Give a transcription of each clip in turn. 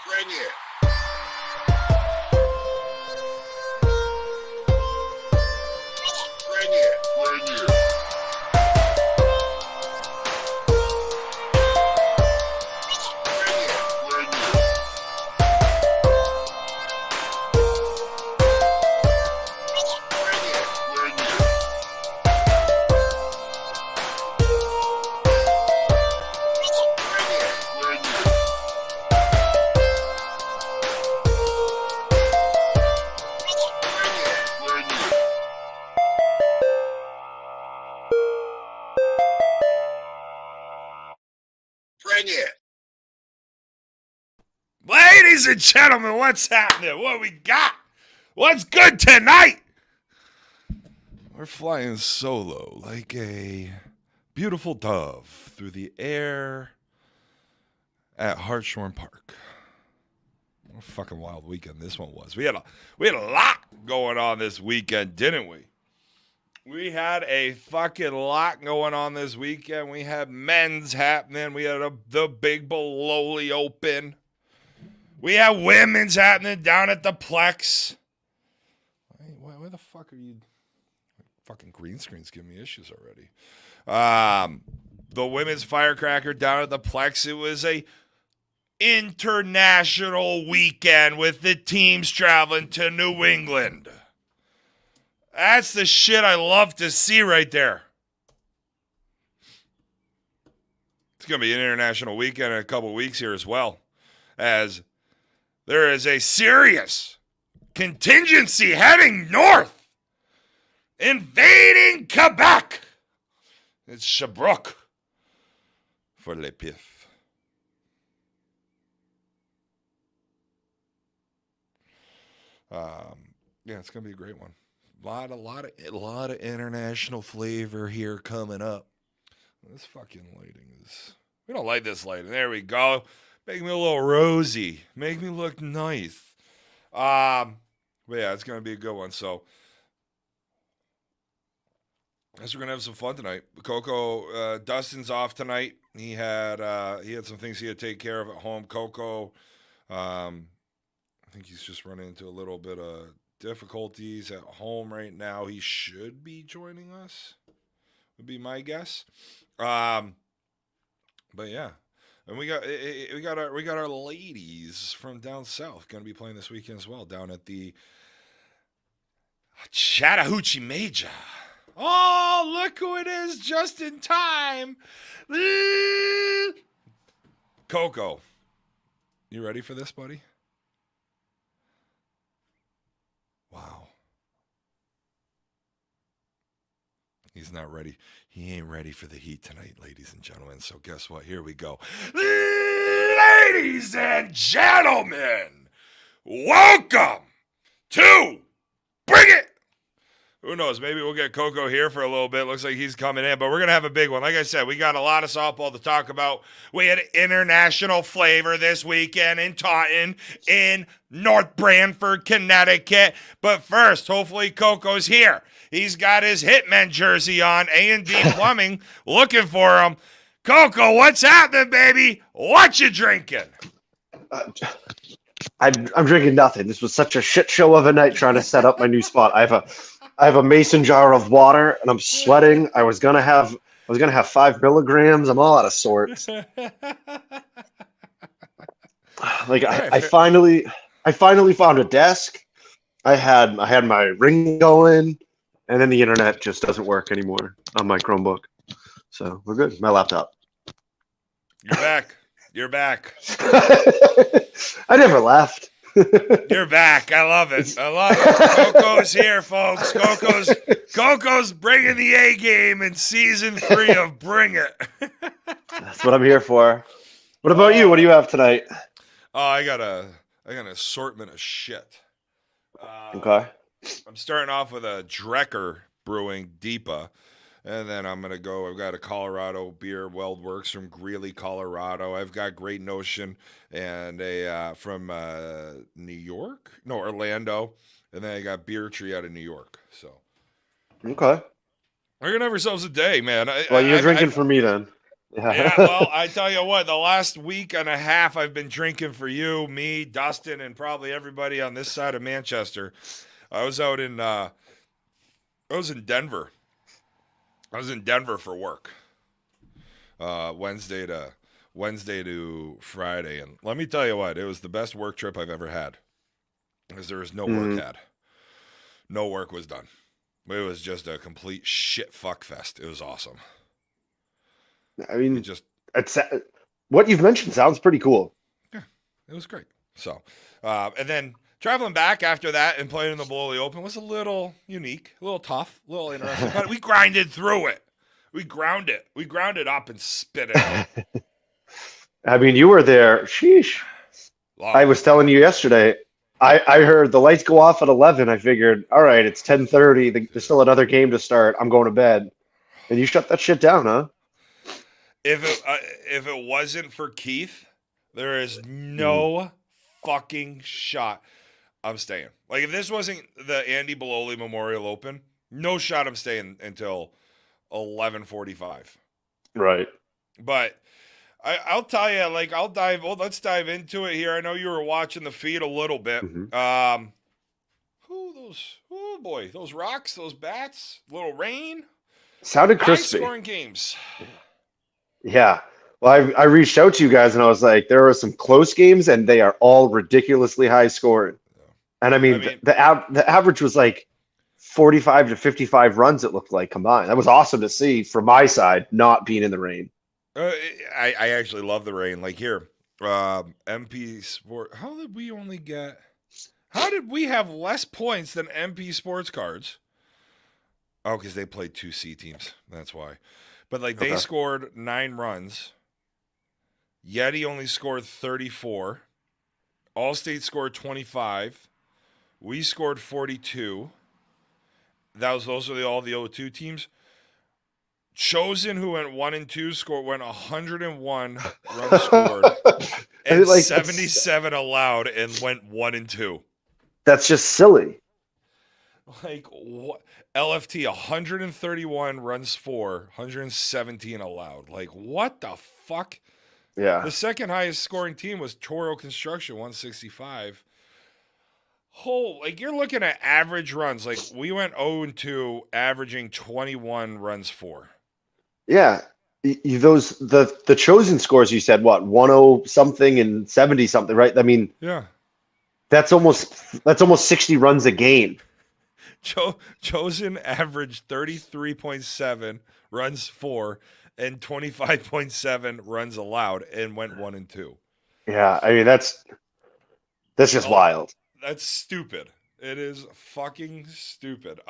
Bring it. Bring it. Bring it. Bring it. Bring it. Bring it. Bring it. Bring it. Bring it. Ladies and gentlemen, what's happening? What we got? What's good tonight? We're flying solo like a beautiful dove through the air at Hartshorn Park. What a fucking wild weekend this one was. We had a lot going on this weekend, didn't we? We had a fucking lot going on this weekend. We had men's happening. We had the big Beloli Open. We had women's happening down at the Plex. Where the fuck are you? Fucking green screen's giving me issues already. The women's Firecracker down at the Plex. It was a international weekend with the teams traveling to New England. That's the shit I love to see right there. It's going to be an international weekend in a couple weeks here as well, as there is a serious contingency heading north, invading Quebec. It's Sherbrooke for Le Pif. Yeah, it's going to be a great one. A lot of international flavor here coming up. This fucking lighting is... We don't like this lighting. There we go. Make me a little rosy. Make me look nice. But yeah, it's going to be a good one. So, I guess we're going to have some fun tonight. Coco, Dustin's off tonight. He had some things he had to take care of at home. Coco, I think he's just running into a little bit of difficulties at home right now. He should be joining us, would be my guess. But yeah, and we got our ladies from down south going to be playing this weekend as well down at the Chattahoochee Major. Oh, look who it is just in time. Coco, you ready for this, buddy? Wow. He's not ready. He ain't ready for the heat tonight, ladies and gentlemen. So guess what? Here we go. Ladies and gentlemen, welcome to Bring It. Who knows? Maybe we'll get Coco here for a little bit. Looks like he's coming in, but we're going to have a big one. Like I said, we got a lot of softball to talk about. We had international flavor this weekend in Taunton, in North Branford, Connecticut. But first, hopefully Coco's here. He's got his Hitmen jersey on, A&D Plumbing, looking for him. Coco, what's happening, baby? What you drinking? I'm drinking nothing. This was such a shit show of a night trying to set up my new spot. I have a mason jar of water and I'm sweating. I was gonna have 5 milligrams. I'm all out of sorts. Like I finally found a desk. I had my ring going, and then the internet just doesn't work anymore on my Chromebook. So we're good. My laptop. You're back. You're back. I never left. You're back. I love it. I love it. Coco's here, folks. Coco's bringing the A game in season 3 of Bring It. That's what I'm here for. What about you? What do you have tonight? Oh, I got an assortment of shit. Okay. I'm starting off with a Drecker Brewing Deepa. And then I'm going to go, I've got a Colorado beer, Weld Works from Greeley, Colorado. I've got Great Notion and a from Orlando. And then I got Beer Tree out of New York. So, okay. we're going to have ourselves a day, man. Well, you're drinking for me then. Yeah, well, I tell you what, the last week and a half I've been drinking for you, me, Dustin, and probably everybody on this side of Manchester. I was in Denver. I was in Denver for work. Wednesday to Friday, and let me tell you what, it was the best work trip I've ever had. Because there was no work had. No work was done. It was just a complete shit fuck fest. It was awesome. I mean, it's what you've mentioned sounds pretty cool. Yeah, it was great. So, and then traveling back after that and playing in the Beloli Open was a little unique, a little tough, a little interesting, but we grinded through it. We ground it. We ground it up and spit it out. I mean, you were there. Sheesh. I was telling you yesterday. I heard the lights go off at 11. I figured, all right, it's 10:30. There's still another game to start. I'm going to bed. And you shut that shit down, huh? If it wasn't for Keith, there is no fucking shot I'm staying. Like, if this wasn't the Andy Beloli Memorial Open, no shot I'm staying until 11:45. Right. But I'll tell you, like, let's dive into it here. I know you were watching the feed a little bit. Those rocks, those bats, little rain. Sounded crispy. High-scoring games. Yeah. Well, I reached out to you guys and I was like, there are some close games and they are all ridiculously high scoring. And I mean the average was like 45 to 55 runs, it looked like, combined. That was awesome to see from my side, not being in the rain. I actually love the rain. Like, here, MP Sport. How did we have less points than MP Sports Cards? Oh, because they played 2 C teams. That's why. But, like, they scored 9 runs. Yeti only scored 34. Allstate scored 25. We scored 42. Those are all the O2 teams. Chosen, who went 1 and 2, went 101 runs scored and like 77 allowed, and went 1 and 2. That's just silly. Like, what? LFT 131 runs for, 117 allowed. Like, what the fuck? Yeah. The second highest scoring team was Toro Construction, 165. Like, you're looking at average runs. Like, we went 0 and 2, averaging 21 runs for. Yeah, the chosen scores you said, what, 10 something and 70 something, right? I mean, yeah, that's almost 60 runs a game. Chosen averaged 33.7 runs for and 25.7 runs allowed, and went 1 and 2. Yeah, I mean that's just wild. That's stupid. It is fucking stupid.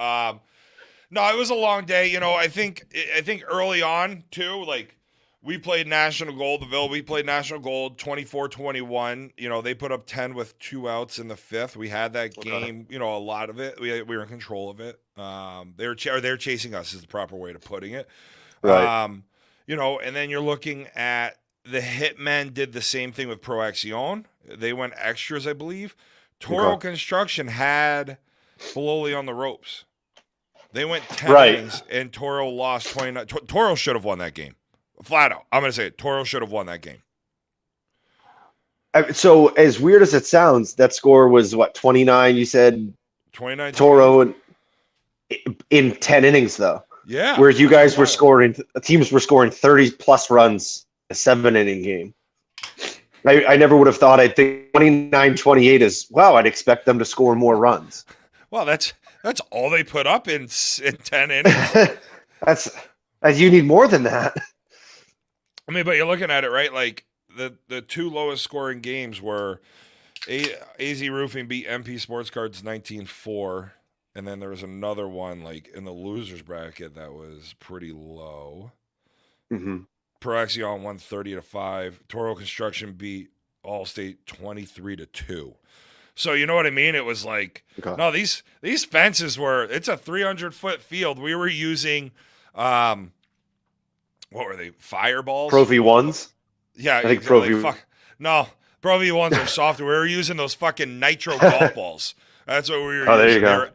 No, it was a long day. You know, I think early on, too, like, we played National Gold, we played National Gold 24-21. You know, they put up 10 with 2 outs in the 5th. We had that game, you know, a lot of it. We were in control of it. They were chasing us is the proper way of putting it. Right. You know, and then you're looking at the Hitmen did the same thing with Pro Action. They went extras, I believe. Toro Construction had Beloli on the ropes. They went 10 innings, and Toro lost 29. Toro should have won that game. Flat out. I'm going to say it. Toro should have won that game. So, as weird as it sounds, that score was, what, 29, you said? 29. Toro in 10 innings, though. Yeah. Where you guys were scoring, teams were scoring 30-plus runs a 7-inning game. I never would have thought. I think 29-28 is, wow, I'd expect them to score more runs. Well, that's all they put up in 10 innings. You need more than that. I mean, but you're looking at it, right? Like, the 2 lowest scoring games were AZ Roofing beat MP Sports Cards 19-4, and then there was another one, like, in the losers bracket that was pretty low. Mm-hmm. Pro Action won 30-5. Toro Construction beat Allstate 23-2. So you know what I mean? It was like, no, these fences it's a 300-foot field. We were using, what were they? Fireballs? Pro V1s? Yeah. I think Pro V1s. No, Pro V1s are softer. We were using those fucking nitro golf balls. That's what we were using. Oh, there you go. They were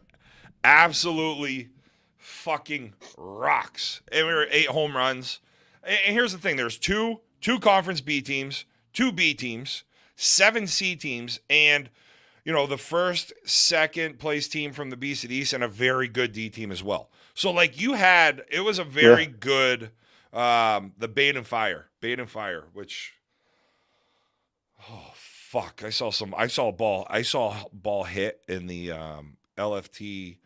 absolutely fucking rocks. And we were 8 home runs. And here's the thing: there's two conference B teams, 2 B teams, 7 C teams, and the first, second place team from the BC East, and a very good D team as well. So like it was a very good the Bait and Fire, which oh fuck, I saw a ball hit in the LFT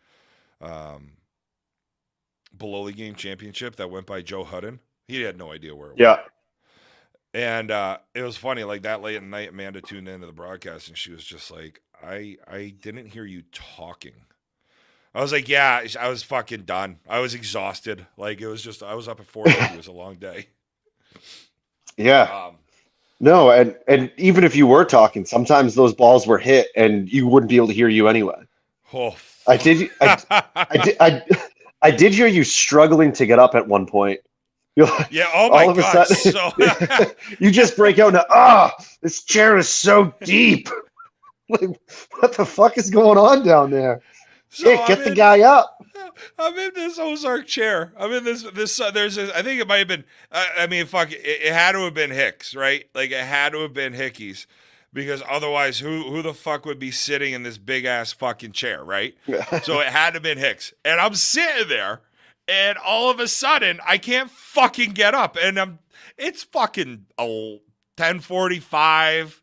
Beloli game championship that went by Joe Hudden. He had no idea where it Yeah. went. And it was funny, like that late at night, Amanda tuned into the broadcast and she was just like, I didn't hear you talking. I was like, yeah, I was fucking done. I was exhausted. Like, I was up at 4:30. It was a long day. Yeah. No, and even if you were talking, sometimes those balls were hit and you wouldn't be able to hear you anyway. Oh, I did hear you struggling to get up at one point. You're like, yeah, oh my all of a God. sudden, you just break out into, this chair is so deep. Like, what the fuck is going on down there? So Hey, get the guy up. I'm in this Ozark chair. I'm in this. There's this. I think it might have been. I mean, fuck. It had to have been Hicks, right? Like it had to have been Hickeys, because otherwise, who the fuck would be sitting in this big ass fucking chair, right? So it had to have been Hicks, and I'm sitting there, and all of a sudden, I can't fucking get up, and it's fucking 10:45.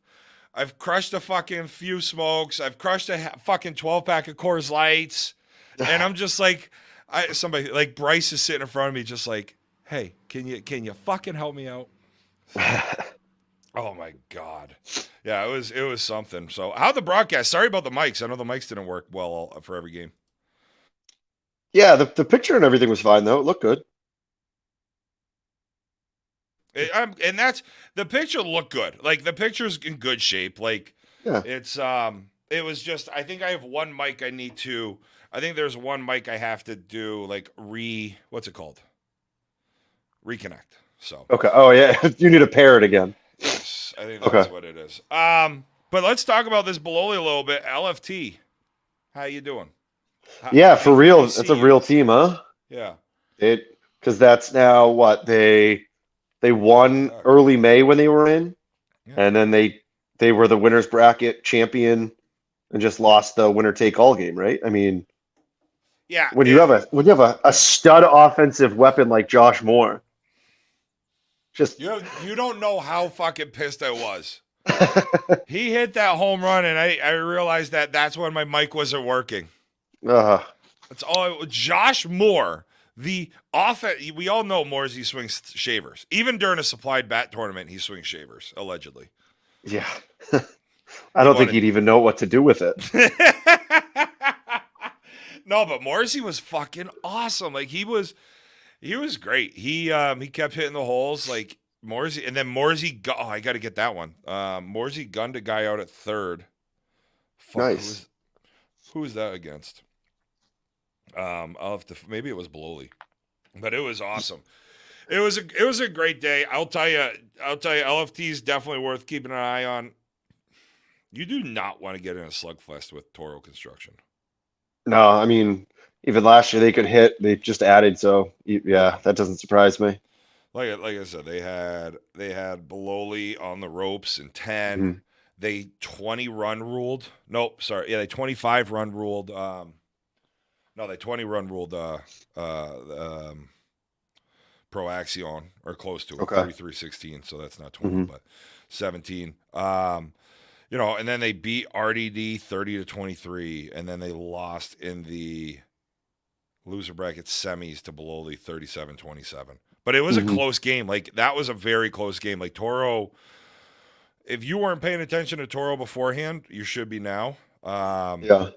I've crushed a fucking few smokes. I've crushed a fucking 12-pack of Coors Lights. And I'm just like, somebody like Bryce is sitting in front of me, just like, hey, can you fucking help me out? Oh my God. Yeah, it was something. So how'd the broadcast? Sorry about the mics. I know the mics didn't work well for every game. Yeah, the picture and everything was fine though. It looked good. And that's the picture looked good. Like the picture's in good shape. Like it's it was just, I think I have one mic I think there's one mic I have to do like what's it called? Reconnect. So okay. Oh yeah, you need to pair it again. Yes, I think that's what it is. But let's talk about this Beloli a little bit. LFT, how you doing? Yeah, for real. That's a real team, huh? Yeah. Because that's now what they won early May when they were in, and then they were the winners bracket champion and just lost the winner take all game, right? I mean, yeah. When you have a stud offensive weapon like Josh Moore, just you don't know how fucking pissed I was. He hit that home run, and I realized that's when my mic wasn't working. That's all. Josh Moore, the offense. We all know Mooresy swings shavers. Even during a supplied bat tournament, he swings shavers, allegedly. Yeah. I don't think he'd even know what to do with it. No, but Morrissey was fucking awesome. Like he was great. He kept hitting the holes like Morrissey, and then Morrissey. I got to get that one. Morrissey gunned a guy out at third. Fuck, nice. Who was that against? I'll have to. Maybe it was Beloli, but it was awesome. It was a great day. I'll tell you. LFT is definitely worth keeping an eye on. You do not want to get in a slugfest with Toro Construction. No, I mean, even last year they could hit. They just added, so yeah, that doesn't surprise me. Like I said, they had Beloli on the ropes in 10. Mm-hmm. They 20 run ruled. Nope, sorry. Yeah, they 25 run ruled. No, they 20 run ruled Pro Axion, or close to it. Okay. 33-16, so that's not 20, but 17. And then they beat RDD 30-23, and then they lost in the loser bracket semis to Beloli 37-27. But it was a close game. Like, that was a very close game. Like, Toro, if you weren't paying attention to Toro beforehand, you should be now. Yeah.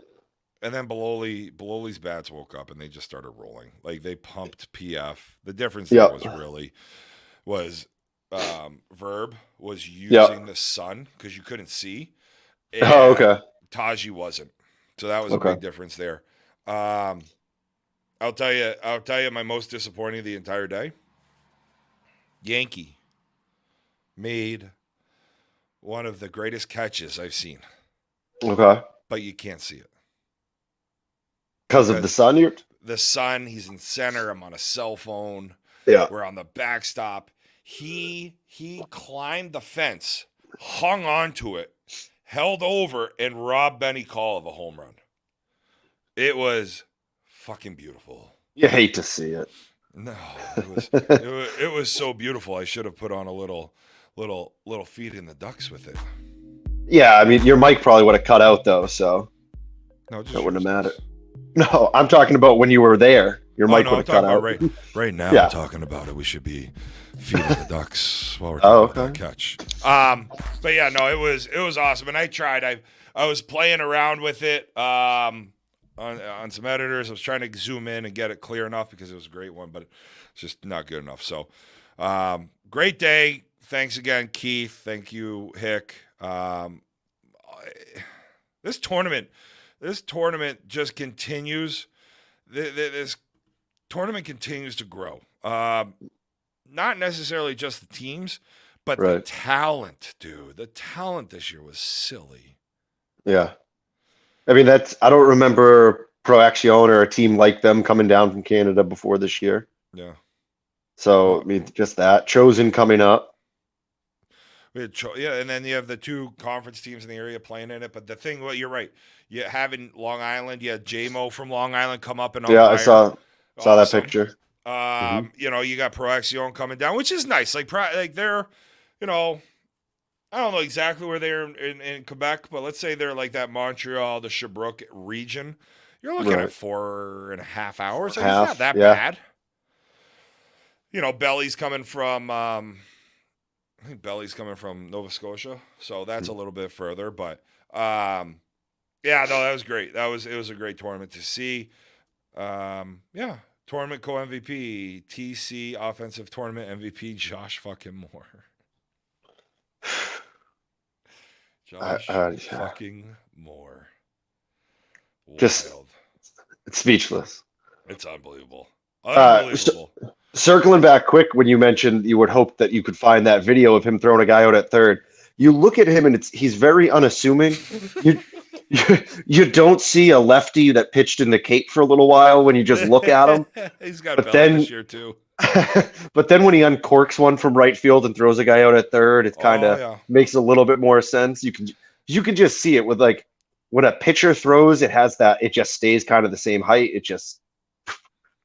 And then Beloli's bats woke up and they just started rolling. Like, they pumped PF. The difference there was Verb was using the sun because you couldn't see. And Taji wasn't. So that was a big difference there. I'll tell you my most disappointing of the entire day. Yankee made one of the greatest catches I've seen. Okay. But you can't see it. Because of the sun? The sun, he's in center. I'm on a cell phone. Yeah. We're on the backstop. He climbed the fence, hung onto it, held over, and robbed Benny Call of a home run. It was fucking beautiful. You hate to see it. No, it was so beautiful. I should have put on a little feeding the ducks with it. Yeah, I mean, your mic probably would have cut out though, so No, just that wouldn't have yours mattered. No, I'm talking about when you were there. Your mic no, would I'm have cut talking out. about right now. Yeah. I'm talking about it. We should be feeding the ducks while we're talking about that catch. But yeah, no, it was awesome, and I tried. I was playing around with it on some editors. I was trying to zoom in and get it clear enough because it was a great one, but it's just not good enough. So, great day. Thanks again, Keith. Thank you, Hick. This tournament just continues. This tournament continues to grow. Not necessarily just the teams, but the talent, dude. The talent this year was silly. Yeah. I mean, I don't remember Pro Action or a team like them coming down from Canada before this year. Yeah. So, I mean, just that. Chosen coming up. And then you have the two conference teams in the area playing in it. But the thing, well, you're right. You having Long Island, you had J-Mo from Long Island come up and yeah, I saw awesome. that picture. You know, you got Pro Action coming down, which is nice. Like they're, you know, I don't know exactly where they're in Quebec, but let's say they're like that Montreal, the Sherbrooke region. You're looking at 4.5 hours. Like, it's not that bad. You know, Belly's coming from, I think Belly's coming from Nova Scotia, so that's a little bit further. But yeah, no, that was great. It was a great tournament to see. Yeah, tournament co-MVP, TC offensive tournament MVP, Josh fucking Moore. Josh fucking Moore. Wild. Just it's speechless. It's unbelievable. Unbelievable. Circling back quick, when you mentioned you would hope that you could find that video of him throwing a guy out at third, you look at him and he's very unassuming. You don't see a lefty that pitched in the Cape for a little while when you just look at him. He's got belly this year too. But then when he uncorks one from right field and throws a guy out at third, it kind of makes a little bit more sense. You can just see it with, like, when a pitcher throws, it just stays kind of the same height.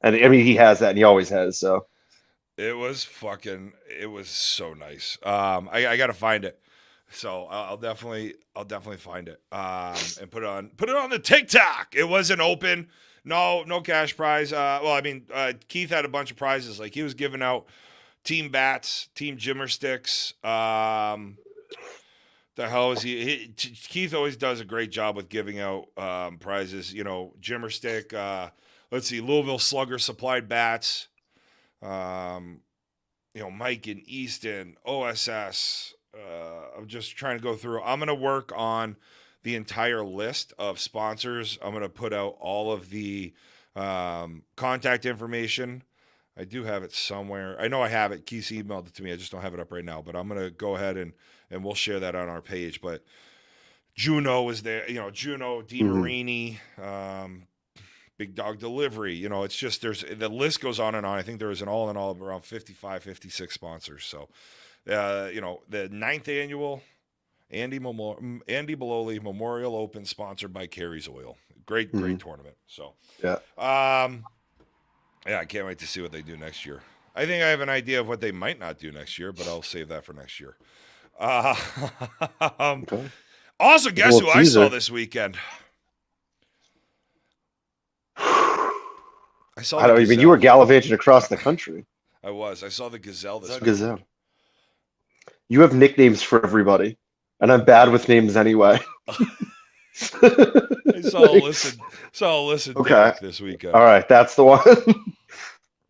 And I mean, he has that, and he always has. So it was so nice. I got to find it. So I'll definitely find it. And put it on the TikTok. It wasn't open. No cash prize. Well, I mean, Keith had a bunch of prizes. Like, he was giving out team bats, team Jimmer sticks. The hell is he? Keith always does a great job with giving out prizes. You know, Jimmer stick. Let's see, Louisville Slugger supplied bats. You know, Mike in Easton, OSS. I'm just trying to go through. I'm going to work on the entire list of sponsors. I'm going to put out all of the contact information. I do have it somewhere. I know I have it. Keith emailed it to me. I just don't have it up right now. But I'm going to go ahead and we'll share that on our page. But Juno was there. You know, Juno, DeMarini, Big Dog Delivery. You know, it's just the list goes on and on. I think there was an all in all of around 55, 56 sponsors. So, you know, the 9th annual Andy Beloli Memorial Open, sponsored by Carey's Oil. Great tournament. So yeah, I can't wait to see what they do next year. I think I have an idea of what they might not do next year, but I'll save that for next year. okay. Also, guess who I saw this weekend? I saw. You were gallivanting across the country. I was. I saw the Gazelle this weekend. Gazelle. You have nicknames for everybody, and I'm bad with names anyway. I saw Alyssa Dick this weekend. All right, that's the one.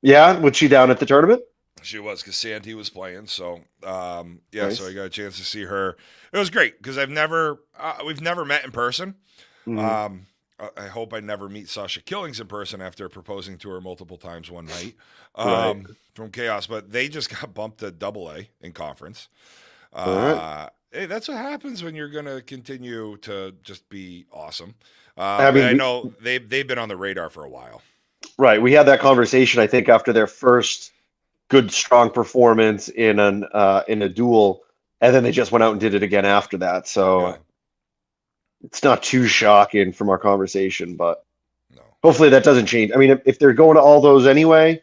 Yeah, was she down at the tournament? She was, because Sandy was playing. So, yeah, nice. So I got a chance to see her. It was great because we've never met in person. I hope I never meet Sasha Killings in person after proposing to her multiple times one night from Chaos. But they just got bumped to AA in conference. Hey, that's what happens when you're going to continue to just be awesome. I know they've been on the radar for a while. Right. We had that conversation, I think, after their first good, strong performance in a duel, and then they just went out and did it again after that. So Yeah. it's not too shocking from our conversation, but No. hopefully that doesn't change. I mean, if they're going to all those anyway,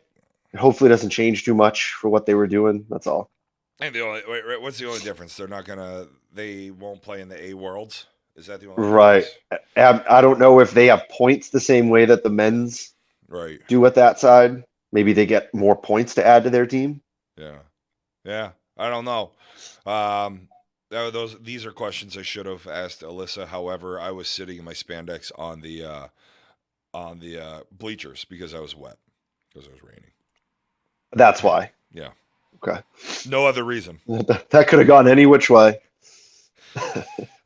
hopefully it doesn't change too much for what they were doing. That's all. And what's the only difference? They won't play in the A Worlds. Is that the only Right. difference? I don't know if they have points the same way that the men's Right. do at that side. Maybe they get more points to add to their team. Yeah. Yeah. I don't know. These are questions I should have asked Alyssa. However, I was sitting in my spandex on the bleachers because I was wet because it was raining. That's why. Yeah. Okay. No other reason. That could have gone any which way.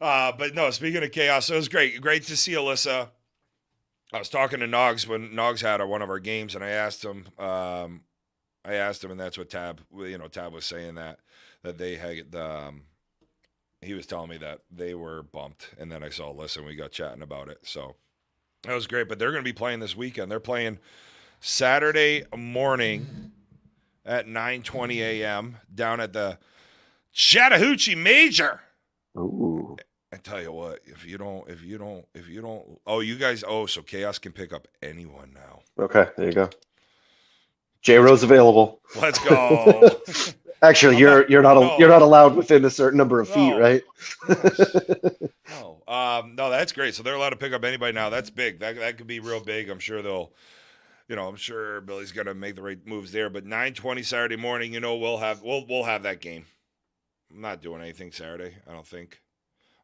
But no, speaking of chaos, it was great. Great to see Alyssa. I was talking to Noggs when Noggs had one of our games, and I asked him, and that's what Tab was saying that they had, he was telling me that they were bumped, and then I saw Alyssa, and we got chatting about it. So that was great, but they're going to be playing this weekend. They're playing Saturday morning at 9:20 a.m. down at the Chattahoochee Major. Ooh. I tell you what, if you don't, so Chaos can pick up anyone now. Okay, there you go. J-Ro's available. Let's go. Actually, you're not allowed within a certain number of feet, right? No, that's great. So they're allowed to pick up anybody now. That's big. That could be real big. I'm sure I'm sure Billy's gonna make the right moves there. But 9:20 Saturday morning, we'll have that game. I'm not doing anything Saturday, I don't think.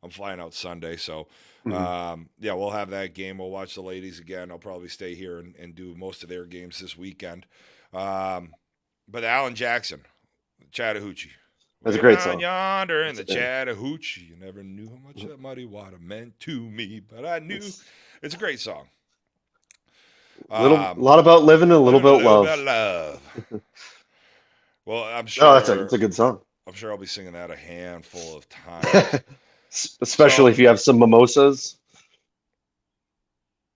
I'm flying out Sunday, so we'll have that game. We'll watch the ladies again. I'll probably stay here and do most of their games this weekend. But Alan Jackson, Chattahoochee. That's a great song. Yonder in the Chattahoochee, you never knew how much that muddy water meant to me, but I knew. It's a great song. A lot about living and a little bit of love. Well, I'm sure. Oh, it's a good song. I'm sure I'll be singing that a handful of times. Especially if you have some mimosas.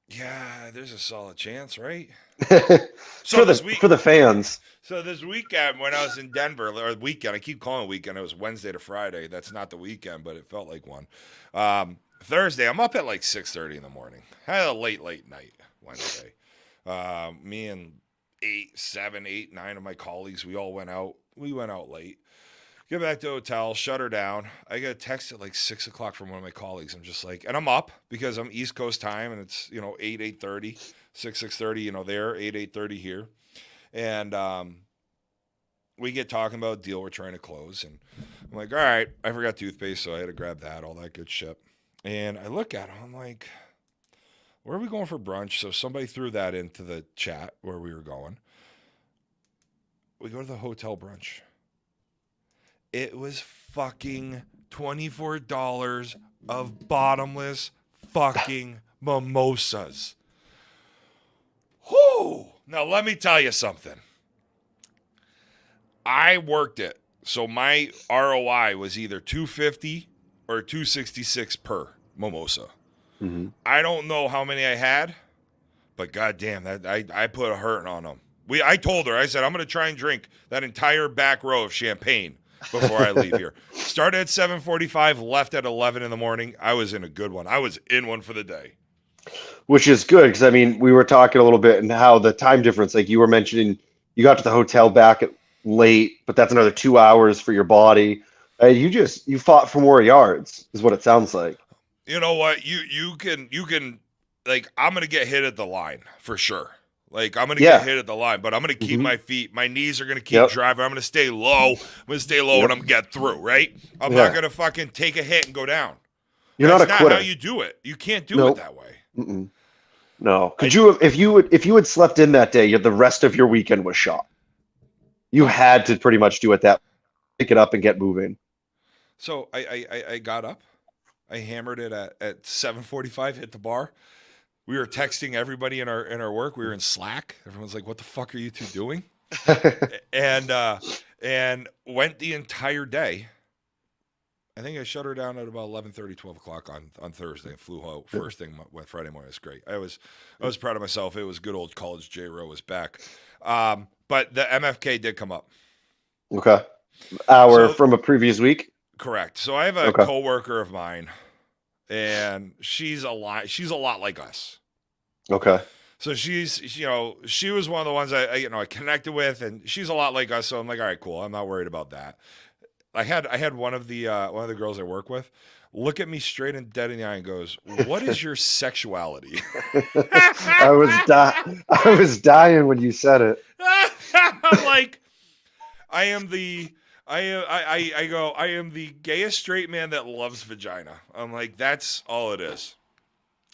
Yeah, there's a solid chance, right? For the fans. So this weekend when I was in Denver, or weekend, I keep calling it weekend. It was Wednesday to Friday. That's not the weekend, but it felt like one. Thursday, I'm up at like 6:30 in the morning. I had a late night Wednesday. Me and 7, 8, 9 of my colleagues, we all went out. We went out late. Get back to the hotel, shut her down. I got a text at like 6 o'clock from one of my colleagues. I'm just like, and I'm up because I'm East Coast time, and it's 8:30, 6:30, there, 8:30 here, and we get talking about a deal we're trying to close, and I'm like, all right, I forgot toothpaste, so I had to grab that, all that good shit, and I look at him, I'm like, where are we going for brunch? So somebody threw that into the chat where we were going. We go to the hotel brunch. It was fucking $24 of bottomless fucking mimosas. Whoo! Now let me tell you something. I worked it, so my ROI was either $250 or $266 per mimosa. Mm-hmm. I don't know how many I had, but goddamn, that I put a hurting on them. I told her, I said, I'm going to try and drink that entire back row of champagne before I leave here. Started at 7:45, left at 11 in the morning. I was in a good one. I was in one for the day. Which is good because, I mean, we were talking a little bit and how the time difference, like you were mentioning, you got to the hotel back at late, but that's another 2 hours for your body. You fought for more yards is what it sounds like. You know what? You can like, I'm going to get hit at the line for sure. Like, I'm going to get hit at the line, but I'm going to keep my feet. My knees are going to keep driving. I'm going to stay low. And I'm going to get through, right? I'm not going to fucking take a hit and go down. That's not how you do it. You can't do it that way. Mm-mm. No. If you had slept in that day, the rest of your weekend was shot. You had to pretty much do it pick it up and get moving. So I got up. I hammered it at 7:45, hit the bar. We were texting everybody in our work. We were in Slack. Everyone's like, "What the fuck are you two doing?" and went the entire day I think I shut her down at about 11:30, 12 o'clock on Thursday. And flew home first thing went Friday morning. It was great. I was proud of myself. It was good old college J Row was back. But the MFK did come up. Okay. Hour So- from a previous week. Correct. So I have a Okay. coworker of mine, and she's a lot like us. Okay. So she was one of the ones I connected with, and she's a lot like us. So I'm like, all right, cool. I'm not worried about that. I had one of the girls I work with look at me straight and dead in the eye and goes, "What is your sexuality?" I was dying when you said it. I'm like, I am the gayest straight man that loves vagina. I'm like, that's all it is.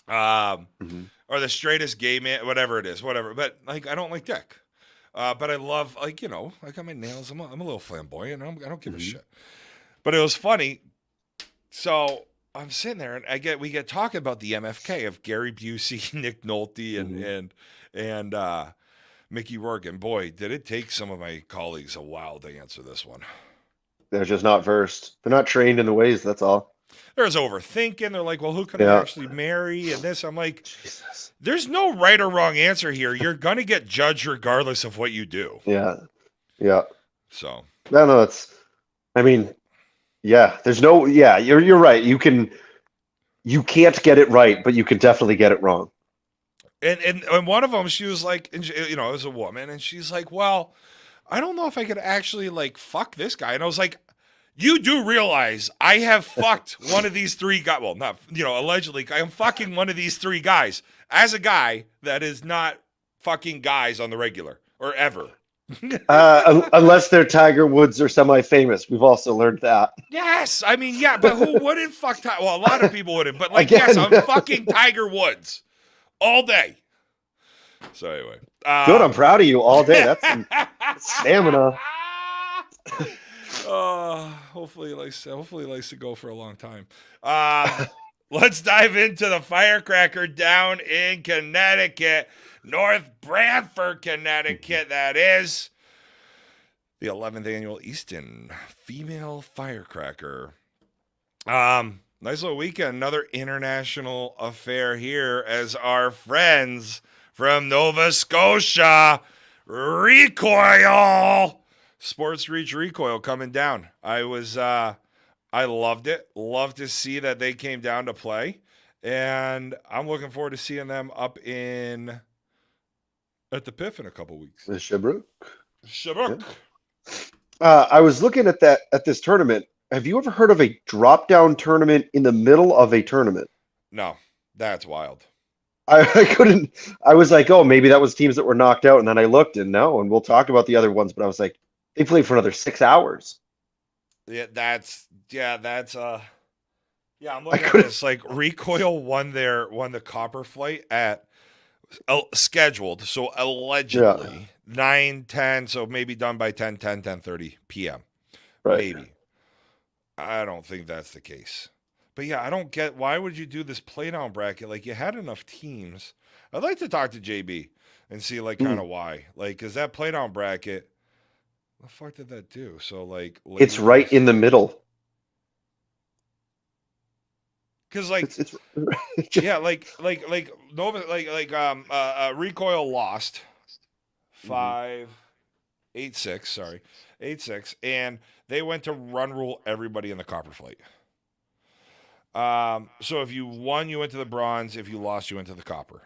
Mhm. Or the straightest gay man, whatever it is, whatever. But like, I don't like dick. But I love, like, I got my nails. I'm a little flamboyant. I don't give a shit. But it was funny. So I'm sitting there, and we get talking about the MFK of Gary Busey, Nick Nolte, and Mickey Rourke. And boy, did it take some of my colleagues a while to answer this one. They're just not versed. They're not trained in the ways. That's all. There's overthinking. They're like, well, who can I actually marry? And this, I'm like, Jesus. there's no right or wrong answer here. You're going to get judged regardless of what you do. Yeah. Yeah. So, No, there's no, you're right. You can't get it right, but you can definitely get it wrong. And one of them, she was like, it was a woman, and she's like, well, I don't know if I could actually like fuck this guy. And I was like, you do realize I have fucked one of these three guys. Well, not, allegedly, I am fucking one of these three guys as a guy that is not fucking guys on the regular or ever. Unless they're Tiger Woods or semi-famous. We've also learned that. Yes. I mean, yeah, but who wouldn't fuck Tiger? Well, a lot of people wouldn't, but like, Again. yes, I'm fucking Tiger Woods all day. So anyway. Good. I'm proud of you all day. That's some stamina. Hopefully he likes to go for a long time. Let's dive into the Firecracker down in Connecticut, North Branford, Connecticut. That is the 11th annual Easton Female Firecracker. Nice little weekend. Another international affair here as our friends from Nova Scotia, Recoil. Sports Reach Recoil coming down. I loved it. Loved to see that they came down to play. And I'm looking forward to seeing them up at the PIF in a couple weeks. The Sherbrooke. Sherbrooke. I was looking at this tournament. Have you ever heard of a drop-down tournament in the middle of a tournament? No, that's wild. I couldn't. I was like, oh, maybe that was teams that were knocked out. And then I looked, and no, and we'll talk about the other ones. But I was like, they played for another 6 hours. Yeah, I'm looking at this. Like, Recoil won the copper flight at scheduled, so allegedly 9:10, so maybe done by 10:30 p.m. Right. Maybe. I don't think that's the case. But yeah, I don't get, why would you do this playdown bracket? Like, you had enough teams. I'd like to talk to JB and see like kind of why. Like, because that playdown bracket, what the fuck did that do? So like, It's right in the middle. Because like, It's yeah, like Nova, Recoil lost 8-6, sorry, 8-6, and they went to run rule everybody in the copper flight. So if you won, you went to the bronze. If you lost, you went to the copper.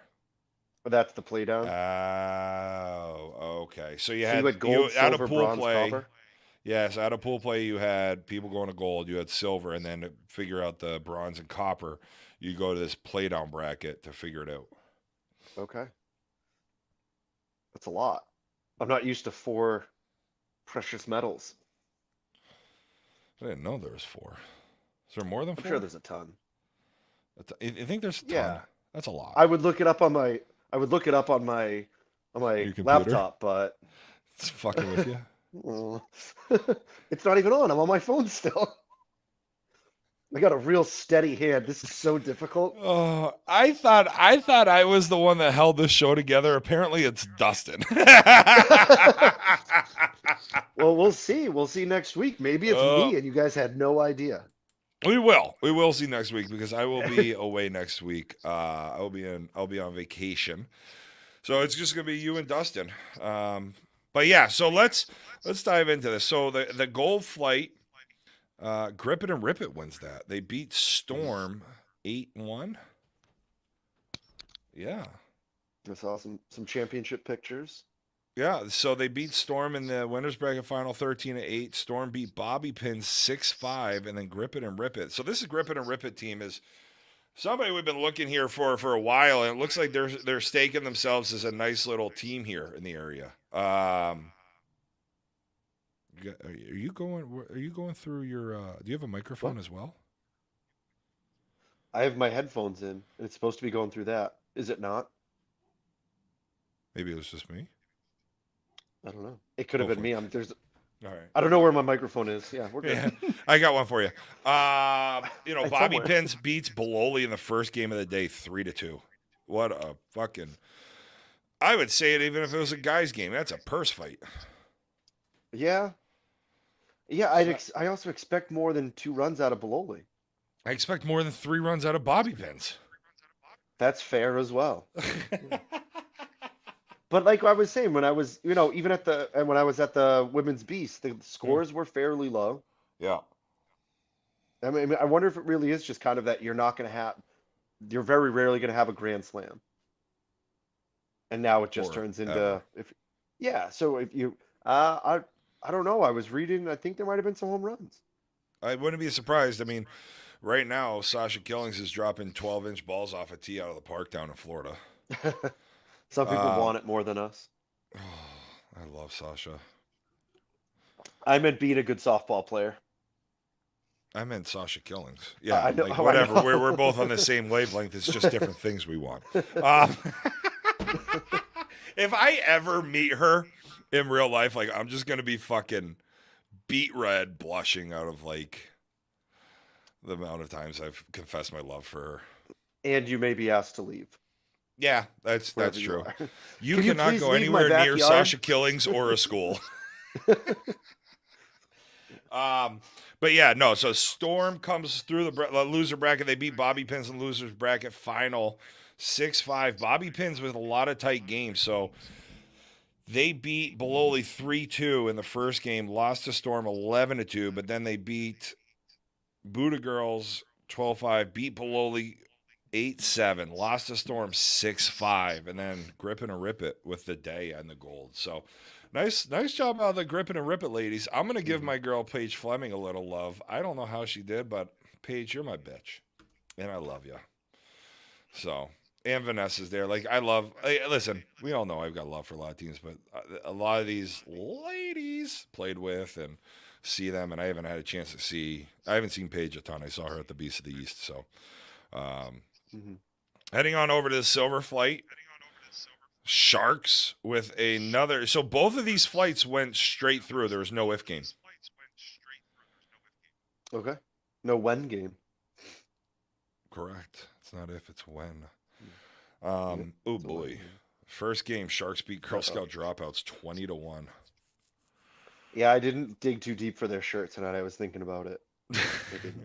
But that's the playdown. Oh, okay. So you had went gold, out silver, of pool bronze, play. copper? Yes, out of pool play, you had people going to gold. You had silver, and then to figure out the bronze and copper, you go to this playdown bracket to figure it out. Okay. That's a lot. I'm not used to 4 precious metals. I didn't know there was 4. Is there more than 4? I'm sure there's a ton. You think there's a ton? Yeah. That's a lot. I would look it up on my Your computer? laptop, but It's fucking with you. it's not even on. I'm on my phone still. I got a real steady hand. This is so difficult. Oh, I thought I was the one that held this show together. Apparently, it's Dustin. Well, we'll see. We'll see next week. Maybe it's me and you guys had no idea. We will. We will see next week because I will be away next week. I'll be on vacation. So it's just gonna be you and Dustin. But yeah, so let's dive into this. So the gold flight, Grip It and Rip It wins that. They beat Storm 8-1. Yeah. I saw some championship pictures. Yeah, so they beat Storm in the winners bracket final 13-8. Storm beat Bobby Pin 6-5, and then Grip It and Rip It. So this is Grip It and Rip It team is somebody we've been looking here for a while, and it looks like they're staking themselves as a nice little team here in the area. Are you going through your? Do you have a microphone What? as well? I have my headphones in, and it's supposed to be going through that. Is it not? Maybe it was just me. I don't know. It could have been Hopefully. me. There's. All right. I don't know where my microphone is. Yeah, we're good. Yeah, I got one for you. It's Bobby somewhere. Pins beats Beloli in the first game of the day 3-2. What a fucking! I would say it even if it was a guys' game. That's a purse fight. Yeah. Yeah, I also expect more than 2 runs out of Beloli. I expect more than 3 runs out of Bobby Pins. That's fair as well. But like I was saying, when I was, even when I was at the Women's Beast, the scores were fairly low. Yeah. I mean, I wonder if it really is just kind of that you're very rarely going to have a grand slam. And now it just Or turns ever. into, yeah. So if you, I don't know. I was reading, I think there might have been some home runs. I wouldn't be surprised. I mean, right now, Sasha Killings is dropping 12-inch balls off a tee out of the park down in Florida. Some people Um, want it more than us. I love Sasha. I meant being a good softball player. I meant Sasha Killings. Yeah, I know. like I whatever. know. We're both on the same wavelength. It's just different things we want. Um, if I ever meet her in real life, like I'm just gonna be fucking beet red, blushing out of like the amount of times I've confessed my love for her. And you may be asked to leave Yeah, that's wherever you true. are. You Can you cannot please go leave my anywhere near backyard? Sasha Killings or a school. But yeah, no. So Storm comes through the loser bracket. They beat Bobby Pins in losers bracket final 6-5. Bobby Pins with a lot of tight games. So they beat Beloli 3-2 in the first game, lost to Storm 11-2, but then they beat Buddha Girls 12-5, beat Beloli 8-7, lost to Storm 6-5, and then Grip and a Rip It with the day and the gold. So nice job out of the Grip and a Rip It ladies. I'm gonna give my girl Paige Fleming a little love. I don't know how she did, but Paige, you're my bitch, and I love you. So. And Vanessa's there. Like listen, we all know I've got love for a lot of teams, but a lot of these ladies played with and see them, and I haven't had a chance to see. I haven't seen Paige a ton. I saw her at the Beast of the East. So, Mhm. heading on over to the Silver Flight, Sharks with another. So both of these flights went straight through. There was no if game. Okay. No when game. Correct. It's not if, it's when. Yep, Oh it's a when boy. game. First game, Sharks beat Girl Scout Dropouts 20-1. Yeah, I didn't dig too deep for their shirt tonight. I was thinking about it.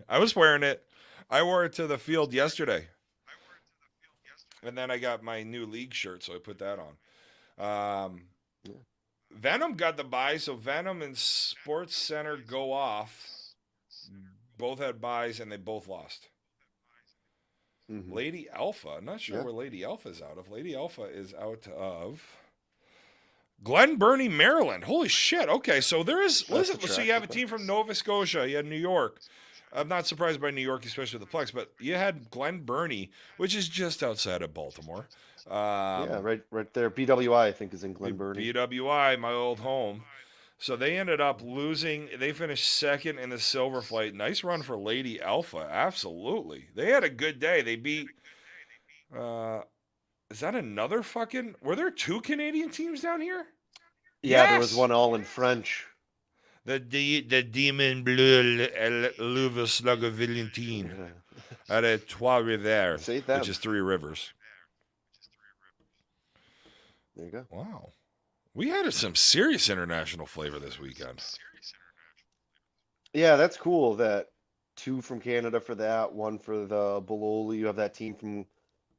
I was wearing it. I wore it to the field yesterday. And then I got my new league shirt, so I put that on. Yeah. Venom got the bye, so Venom and Sports Center go off. Both had buys, and they both lost. Mhm. Lady Alpha, I'm not sure Yeah. where Lady Alpha is out of. Lady Alpha is out of Glen Burnie, Maryland. Holy shit. Okay, so there is. That's Listen, the so track, you have a okay. team from Nova Scotia. You had New York. I'm not surprised by New York, especially with the Plex, but you had Glen Burnie, which is just outside of Baltimore. Yeah, right there. BWI, I think, is in Glen Burnie. BWI, my old home. So they ended up losing. They finished second in the Silver Flight. Nice run for Lady Alpha. Absolutely. They had a good day. They beat. Is that another fucking? Were there 2 Canadian teams down here? Yeah, there was Yes! one all in French. The Demon Bleu Louve Slugger Valentine at a Trois-Rivières, Say that. which is 3 rivers. There you go. Wow. We had some serious international flavor this weekend. Yeah, that's cool that two from Canada for that, one for the Beloli. You have that team from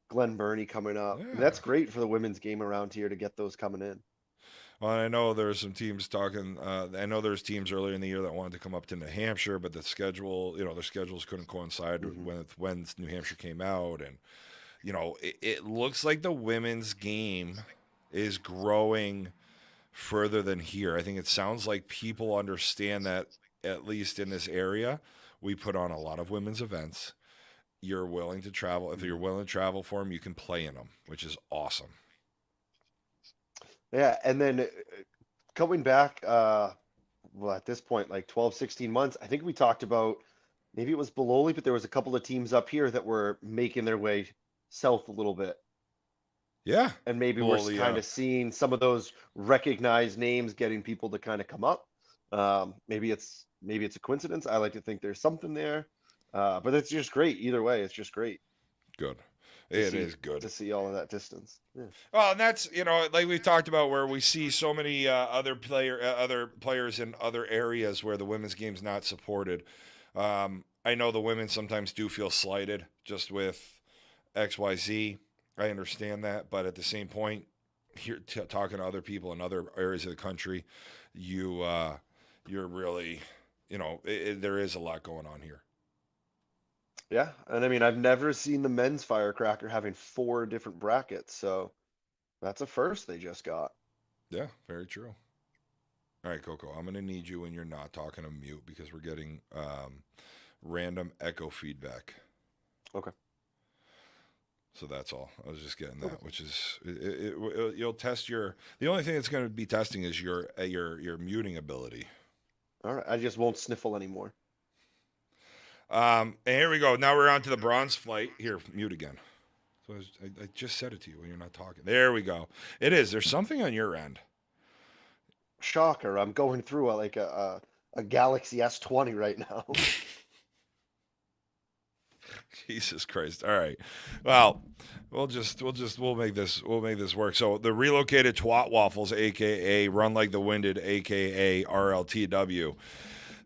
Glen Burnie coming up. I mean, Yeah. that's great for the women's game around here to get those coming in. Well, I know there's some teams talking. I know there's teams earlier in the year that wanted to come up to New Hampshire, but the schedule, their schedules couldn't coincide Hmm. when New Hampshire came out, and it looks like the women's game is growing further than here. I think it sounds like people understand that at least in this area, we put on a lot of women's events. You're willing to travel. If you're willing to travel for them, you can play in them, which is awesome. Yeah, and then coming back, well, at this point, like 12, 16 months, I think we talked about maybe it was Beloli, but there was a couple of teams up here that were making their way south a little bit. Yeah. And maybe we're Well, kind of seeing some of those recognized names getting people to kind of come up. Maybe it's a coincidence. I like to think there's something there, but it's just great either way. It's just great good. to It see is good. to see all of that distance. Yeah. Well, and that's like we've talked about, where we see so many other players in other areas where the women's game's not supported. I know the women sometimes do feel slighted just with XYZ. I understand that, but at the same point, here talking to other people in other areas of the country, you're really, there is a lot going on here. Yeah, and I mean, I've never seen the men's Firecracker having four different brackets, so that's a first they just got. Yeah, very true. All right, Coco, I'm going to need you when you're not talking to mute because we're getting random echo feedback. Okay. So that's all. I was just getting Okay. that, which is you'll test your. The only thing it's going to be testing is your muting ability. All right. I just won't sniffle anymore. And here we go. Now we're on to the bronze flight. Here, mute again. So I just said it to you when you're not talking. There we go. It is. There's something on your end. Shocker. I'm going through a Galaxy S20 right now. Jesus Christ. All right. Well, we'll make this work. So the relocated twat waffles, aka Run Like the Winded, aka RLTW.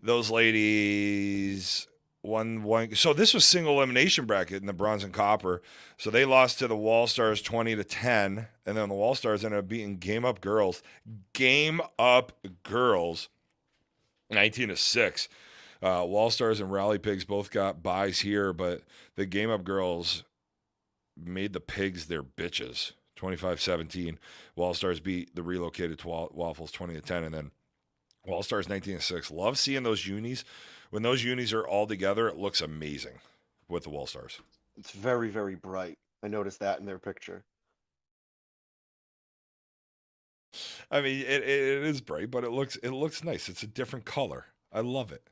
Those ladies won one. So this was single elimination bracket in the bronze and copper. So they lost to the Wall Stars 20-10, and then the Wall Stars ended up beating Game Up Girls. Game Up Girls 19-6. Wall Stars and Rally Pigs both got buys here, but the Game Up Girls made the Pigs their bitches. 25-17. Wall Stars beat the relocated Waffles 20-10, and then Wall Stars 19-6. Love seeing those unis. When those unis are all together, it looks amazing with the Wall Stars. It's very, very bright. I noticed that in their picture. I mean, it is bright, but it looks nice. It's a different color. I love it.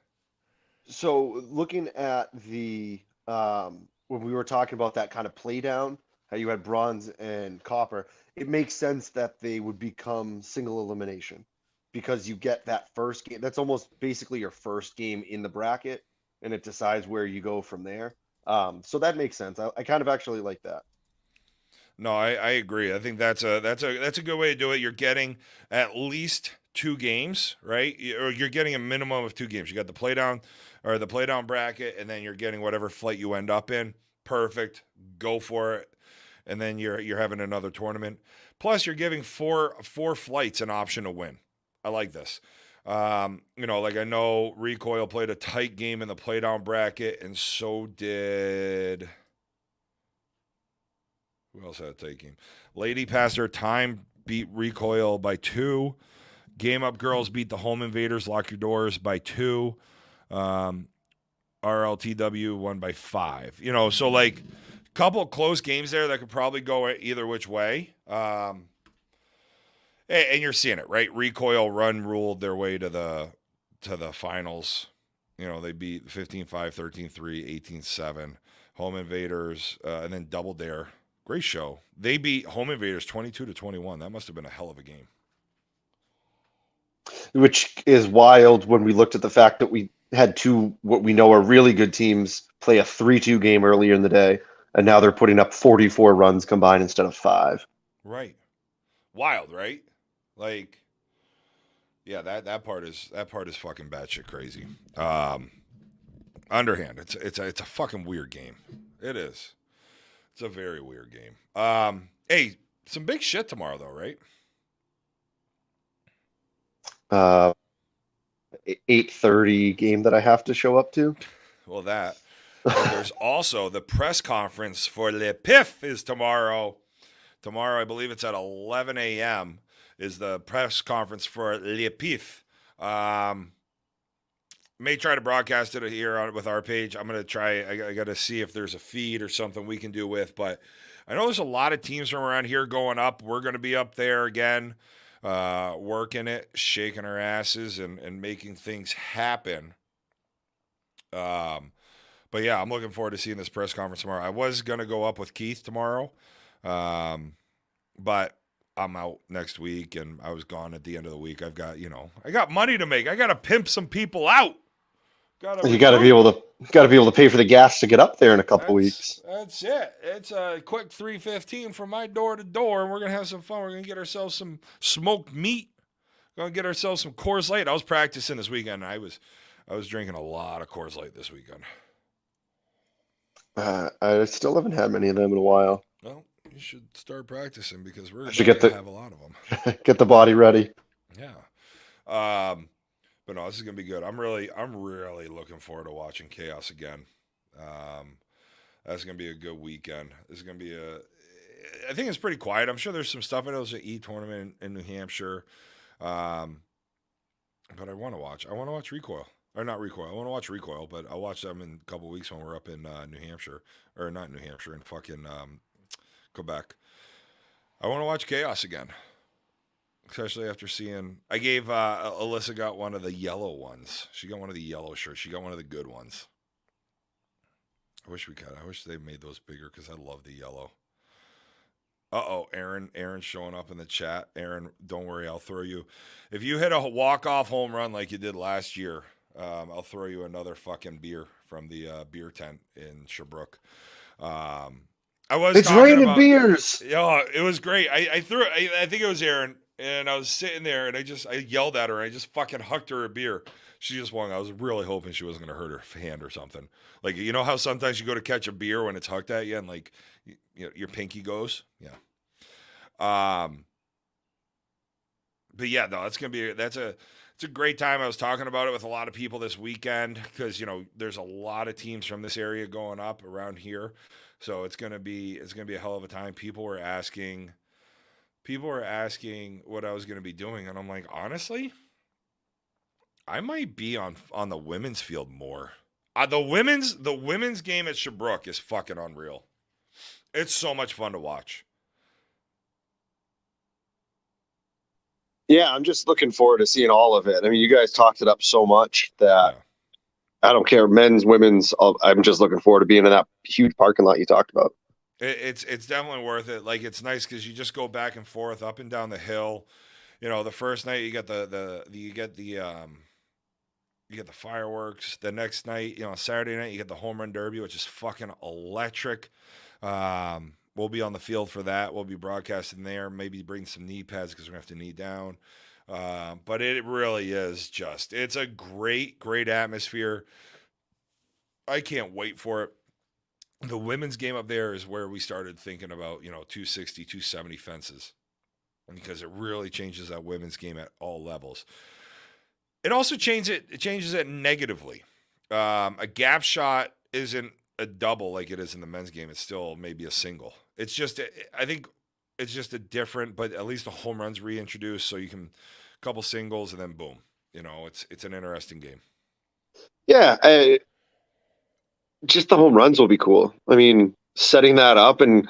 So looking at the when we were talking about that kind of play down, how you had bronze and copper, it makes sense that they would become single elimination because you get that first game. That's almost basically your first game in the bracket, and it decides where you go from there. So that makes sense. I kind of actually like that. No, I agree. I think that's a good way to do it. You're getting at least 2 games, right? Or you're getting a minimum of 2 games. You got the playdown or the playdown bracket, and then you're getting whatever flight you end up in. Perfect. Go for it. And then you're having another tournament. Plus, you're giving four flights an option to win. I like this. Like I know Recoil played a tight game in the playdown bracket, and so did. Who else had a tight game? Lady passed her time, beat Recoil by 2. Game Up Girls beat the Home Invaders, Lock Your Doors by 2. RLTW won by 5. So like couple close games there that could probably go either which way. And you're seeing it, right? Recoil ruled their way to the finals. They beat 15-5, 13-3, 18-7. Home Invaders, and then Double Dare. Great show. They beat Home Invaders 22-21. That must have been a hell of a game. Which is wild when we looked at the fact that we had two what we know are really good teams play a 3-2 game earlier in the day, and now they're putting up 44 runs combined instead of 5. Right. Wild, right? Like, yeah, that part is fucking batshit crazy. Underhand. It's a fucking weird game. It is. It's a very weird game. Hey, some big shit tomorrow though, right? 8:30 game that I have to show up to. Well, that. But there's also the press conference for Le Pif is tomorrow. Tomorrow, I believe it's at 11 a.m. is the press conference for Le Pif. May try to broadcast it here with our page. I'm going to try. I got to see if there's a feed or something we can do with. But I know there's a lot of teams from around here going up. We're going to be up there again, working it, shaking our asses, and making things happen. But yeah, I'm looking forward to seeing this press conference tomorrow. I was going to go up with Keith tomorrow, but I'm out next week, and I was gone at the end of the week. I got money to make. I got to pimp some people out. You got to be able to pay for the gas to get up there in a couple weeks. That's it. It's a quick $3.15 from my door to door, and we're gonna have some fun. We're gonna get ourselves some smoked meat. Gonna get ourselves some Coors Light. I was practicing this weekend. I was drinking a lot of Coors Light this weekend. I still haven't had many of them in a while. Well, you should start practicing because we're going to have a lot of them. Get the body ready. Yeah. But no, this is gonna be good. I'm really looking forward to watching Chaos again. That's gonna be a good weekend. This is gonna be I think it's pretty quiet. I'm sure there's some stuff. I know there's an E tournament in New Hampshire, but I want to watch. I want to watch Recoil, or not Recoil. I want to watch Recoil, but I'll watch them in a couple weeks when we're up in New Hampshire, or not New Hampshire, in fucking Quebec. I want to watch Chaos again. Especially after seeing, I gave Alyssa got one of the yellow ones. She got one of the yellow shirts. She got one of the good ones. I wish they made those bigger because I love the yellow. Aaron's showing up in the chat. Aaron, don't worry, I'll throw you. If you hit a walk-off home run like you did last year, I'll throw you another fucking beer from the beer tent in Sherbrooke. It's raining beers. Yeah, it was great. I think it was Aaron. And I was sitting there, and I yelled at her, and I just fucking hucked her a beer. She just won. I was really hoping she wasn't going to hurt her hand or something. Like, you know how sometimes you go to catch a beer when it's hucked at you, and, like, your pinky goes? Yeah. But, yeah, no, it's a great time. I was talking about it with a lot of people this weekend because, there's a lot of teams from this area going up around here. So it's going to be a hell of a time. People were asking what I was going to be doing, and I'm like, honestly, I might be on the women's field more. The women's game at Sherbrooke is fucking unreal. It's so much fun to watch. Yeah, I'm just looking forward to seeing all of it. I mean, you guys talked it up so much that I don't care, men's, women's. I'm just looking forward to being in that huge parking lot you talked about. It's definitely worth it. Like, it's nice because you just go back and forth up and down the hill. The first night you get you get the fireworks. The next night, Saturday night you get the home run derby, which is fucking electric. We'll be on the field for that. We'll be broadcasting there. Maybe bring some knee pads because we're gonna have to knee down. But it really is it's a great atmosphere. I can't wait for it. The women's game up there is where we started thinking about, 260, 270 fences, because it really changes that women's game at all levels. It also changes it negatively. A gap shot isn't a double like it is in the men's game. It's still maybe a single. I think it's just a different, but at least the home run's reintroduced, so you can couple singles and then boom. It's an interesting game. Yeah, just the home runs will be cool. I mean, setting that up, and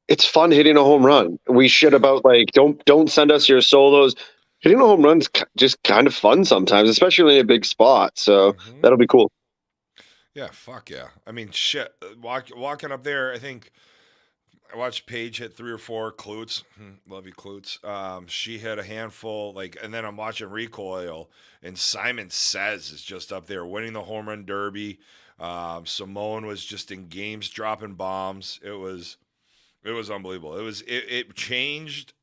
it's fun hitting a home run. We shit about don't send us your solos. Hitting a home run's just kind of fun sometimes, especially in a big spot. So that'll be cool. Yeah, fuck yeah. I mean, shit. Walking up there, I think I watched Paige hit 3 or 4. Klutz, love you, Klutz. She hit a handful, and then I'm watching Recoil, and Simon Says is just up there winning the home run derby. Simone was just in games dropping bombs. It was unbelievable. It changed.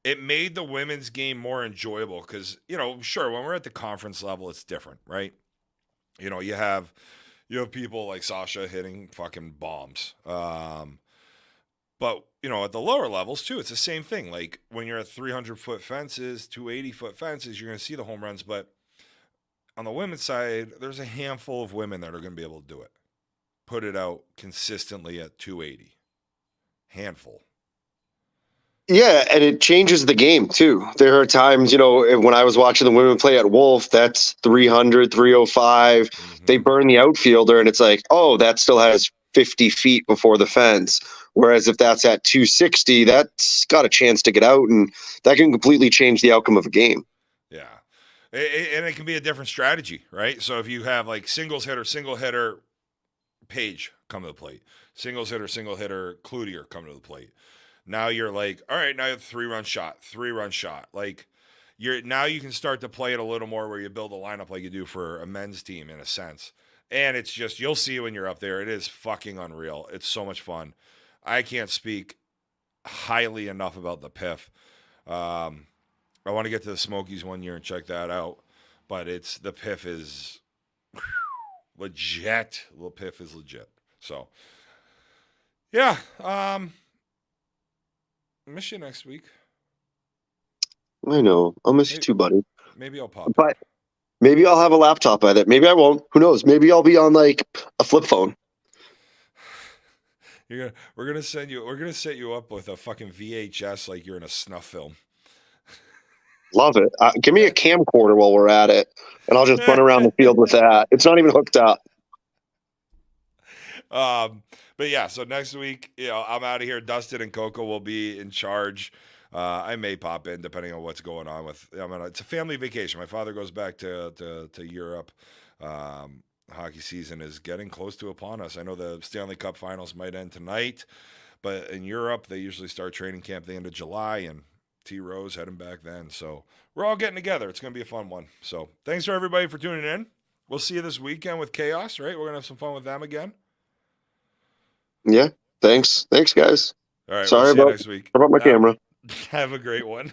It made the women's game more enjoyable because, sure, when we're at the conference level, it's different, right? You have You have people like Sasha hitting fucking bombs. But, you know, at the lower levels, too, it's the same thing. Like, when you're at 300-foot fences, 280-foot fences, you're going to see the home runs. But on the women's side, there's a handful of women that are going to be able to do it. Put it out consistently at 280. Handful. Yeah, and it changes the game, too. There are times, you know, when I was watching the women play at Wolf, that's 300, 305. They burn the outfielder, and it's like, oh, that still has 50 feet before the fence. Whereas if that's at 260, that's got a chance to get out, and that can completely change the outcome of a game. Yeah. And it can be a different strategy, right? So if you have like single hitter, Page come to the plate. Single hitter, Cloutier come to the plate. Now you're like, all right, now you have 3-run shot. Like now you can start to play it a little more where you build a lineup like you do for a men's team in a sense. And it's just, you'll see when you're up there. It is fucking unreal. It's so much fun. I can't speak highly enough about the PIF. I want to get to the Smokies one year and check that out. But the PIF is legit. The PIF is legit. So, yeah. Miss you next week. I know. I'll miss you too, buddy. Maybe I'll pop. But maybe I'll have a laptop by then. Maybe I won't. Who knows? Maybe I'll be on like a flip phone. We're gonna set you up with a fucking VHS like you're in a snuff film. Love it. Give me a camcorder while we're at it, and I'll just run around the field with that. It's not even hooked up. But yeah, so next week, you know, I'm out of here. Dustin and Coco will be in charge. I may pop in depending on what's going on with. It's a family vacation. My father goes back to Europe. Hockey season is getting close to upon us. I know the Stanley Cup Finals might end tonight, but in Europe they usually start training camp the end of July, and T Rose heading back then. So we're all getting together. It's going to be a fun one. So thanks for everybody for tuning in. We'll see you this weekend with Chaos, right? We're going to have some fun with them again. Yeah. Thanks, guys. All right. Sorry we'll see you about next week. my camera. Have a great one.